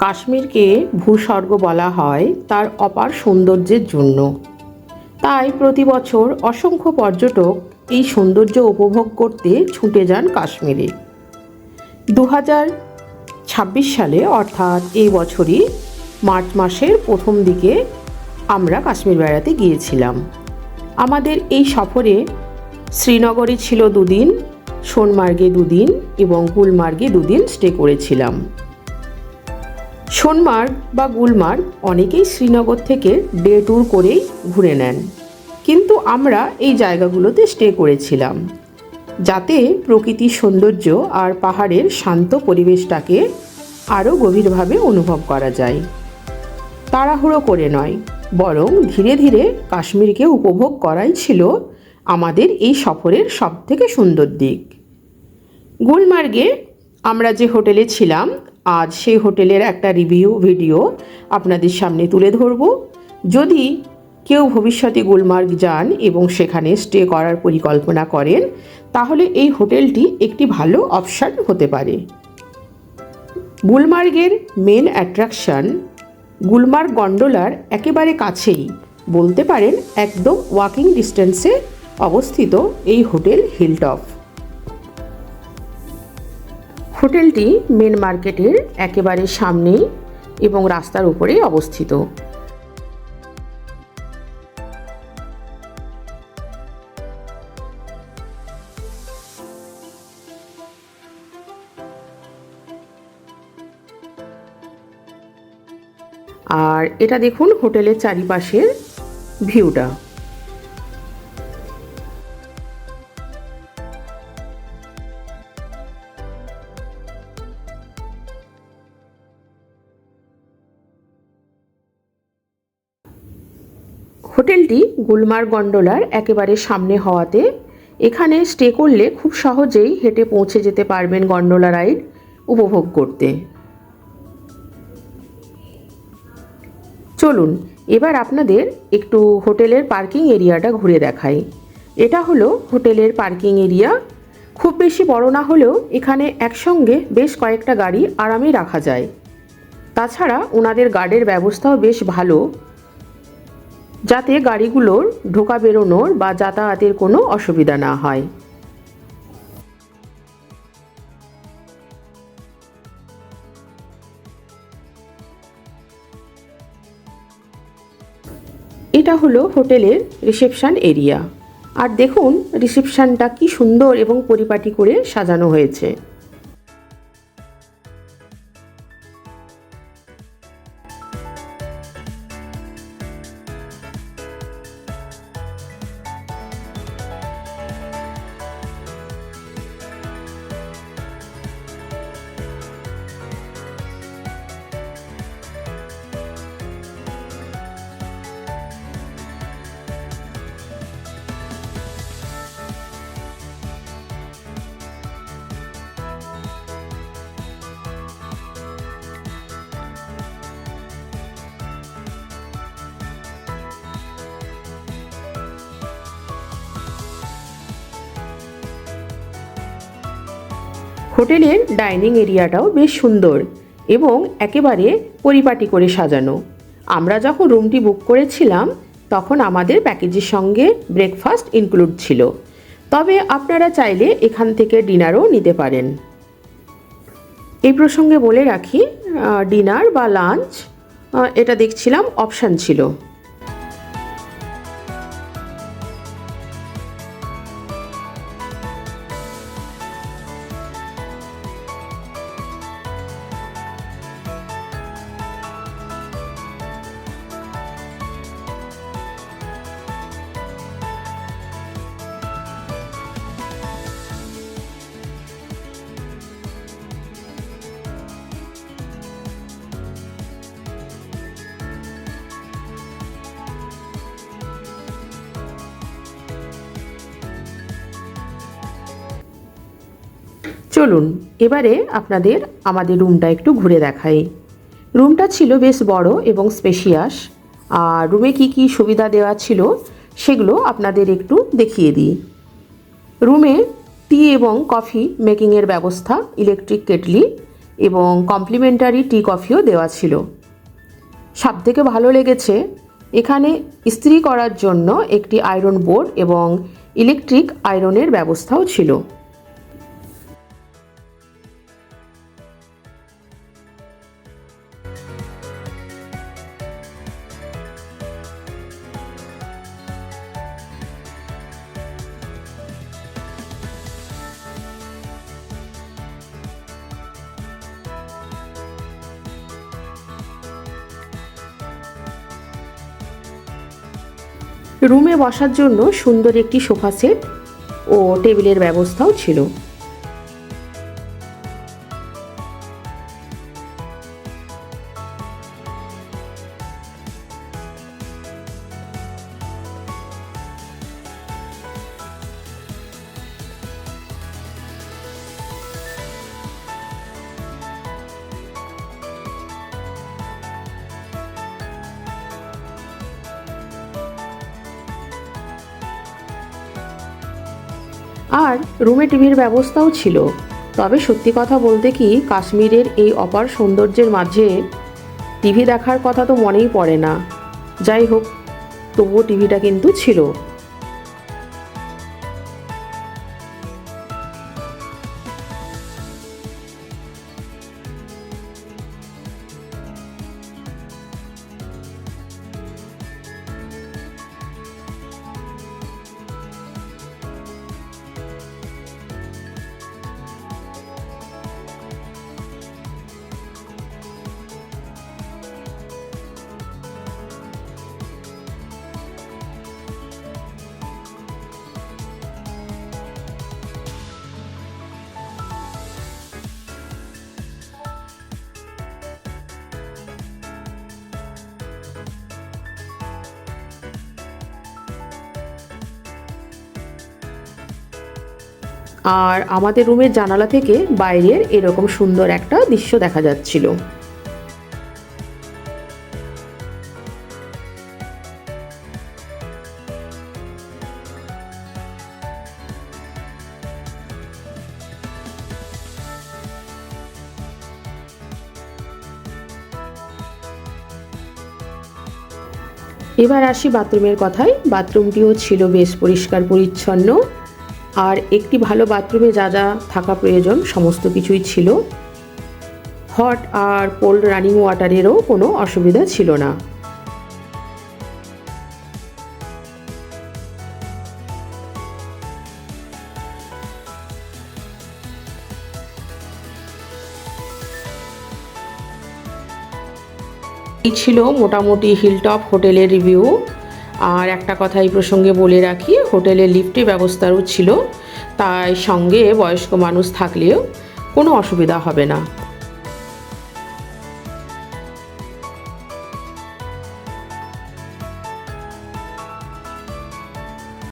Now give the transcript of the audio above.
কাশ্মীরকে ভূস্বর্গ বলা হয় তার অপার সৌন্দর্যের জন্য। তাই প্রতি বছর অসংখ্য পর্যটক এই সৌন্দর্য উপভোগ করতে ছুটে যান কাশ্মীরে। 2026 সালে অর্থাৎ এই বছরই মার্চ মাসের প্রথম দিকে আমরা কাশ্মীর বেড়াতে গিয়েছিলাম। আমাদের এই সফরে শ্রীনগরে ছিল 2 দিন, সোনমার্গে 2 দিন এবং গুলমার্গে 2 দিন স্টে করেছিলাম। সোনমার্গ বা গুলমার্গ অনেকেই শ্রীনগর থেকে ডে ট্যুর করেই ঘুরে নেন, কিন্তু আমরা এই জায়গাগুলোতে স্টে করেছিলাম যাতে প্রকৃতির সৌন্দর্য আর পাহাড়ের শান্ত পরিবেশটাকে আরও গভীরভাবে অনুভব করা যায়। তাড়াহুড়ো করে নয়, বরং ধীরে ধীরে কাশ্মীরকে উপভোগ করাই ছিল আমাদের এই সফরের সবথেকে সুন্দর দিক। গুলমার্গে আমরা যে হোটেলে ছিলাম, আজ সেই হোটেলের একটা রিভিউ ভিডিও আপনাদের সামনে তুলে ধরব। যদি কেউ ভবিষ্যতে গুলমার্গ যান এবং সেখানে স্টে করার পরিকল্পনা করেন, তাহলে এই হোটেলটি একটি ভালো অপশন হতে পারে। গুলমার্গের মেন অ্যাট্রাকশন গুলমার্গ গন্ডোলার একেবারে কাছেই, বলতে পারেন একদম ওয়াকিং ডিস্টেন্সে অবস্থিত এই হোটেল হিলটপ। হোটেলটি মেন মার্কেটের একেবারে সামনেই এবং রাস্তার উপরেই অবস্থিত। আর এটা দেখুন হোটেলের চারিপাশের ভিউটা। হোটেলটি গুলমার্গ গন্ডোলার একেবারে সামনে হওয়াতে এখানে স্টে করলে খুব সহজেই হেঁটে পৌঁছে যেতে পারবেন গন্ডোলা রাইড উপভোগ করতে। চলুন এবার আপনাদের একটু হোটেলের পার্কিং এরিয়াটা ঘুরে দেখাই। এটা হলো হোটেলের পার্কিং এরিয়া। খুব বেশি বড় না হলেও এখানে একসঙ্গে বেশ কয়েকটা গাড়ি আরামে রাখা যায়। তাছাড়া ওনাদের গার্ডের ব্যবস্থাও বেশ ভালো, যাতে গাড়িগুলোর ঢোকা বেরোনোর বা যাতায়াতের কোনো অসুবিধা না হয়। এটা হলো হোটেলের রিসেপশন এরিয়া। আর দেখুন রিসেপশনটা কি সুন্দর এবং পরিপাটি করে সাজানো হয়েছে। হোটেলের ডাইনিং এরিয়াটাও বেশ সুন্দর এবং একেবারে পরিপাটি করে সাজানো। আমরা যখন রুমটি বুক করেছিলাম তখন আমাদের প্যাকেজের সঙ্গে ব্রেকফাস্ট ইনক্লুড ছিল, তবে আপনারা চাইলে এখান থেকে ডিনারও নিতে পারেন। এই প্রসঙ্গে বলে রাখি, ডিনার বা লাঞ্চ এটা দেখছিলাম অপশান ছিল। চলুন এবারে আপনাদের আমাদের রুমটা একটু ঘুরে দেখাই। রুমটা ছিল বেশ বড় এবং স্পেশিয়াস। আর রুমে কি কি সুবিধা দেওয়া ছিল সেগুলো আপনাদের একটু দেখিয়ে দিই। রুমে টি এবং কফি মেকিংয়ের ব্যবস্থা, ইলেকট্রিক কেটলি এবং কমপ্লিমেন্টারি টি কফিও দেওয়া ছিল। সবথেকে ভালো লেগেছে এখানে ইস্ত্রি করার জন্য একটি আয়রন বোর্ড এবং ইলেকট্রিক আয়রনের ব্যবস্থাও ছিল। রুমে বসার জন্য সুন্দর একটি সোফা সেট ও টেবিলের ব্যবস্থাও ছিল। আর রুমে টিভির ব্যবস্থাও ছিল। তবে সত্যি কথা বলতে কি, কাশ্মীরের এই অপার সৌন্দর্যের মাঝে টিভি দেখার কথা তো মনেই পড়ে না। যাই হোক, তবুও টিভিটা কিন্তু ছিল। আর আমাদের রুমের জানালা থেকে বাইরের এরকম সুন্দর একটা দৃশ্য দেখা যাচ্ছিল। এবার আসি বাথরুমের কথায়। বাথরুমটিও ছিল বেশ পরিষ্কার পরিচ্ছন্ন, আর একটি ভালো বাথরুমে যা যা থাকা প্রয়োজন সমস্ত কিছুই ছিল। হট আর কোল্ড রানিং ওয়াটারেরও কোনো অসুবিধা ছিল না। এই ছিল মোটামুটি হিলটপ হোটেলের রিভিউ। আর একটা কথা এই প্রসঙ্গে বলে রাখি, হোটেলে লিফটের ব্যবস্থাও ছিল, তাই সঙ্গে বয়স্ক মানুষ থাকলেও কোনো অসুবিধা হবে না।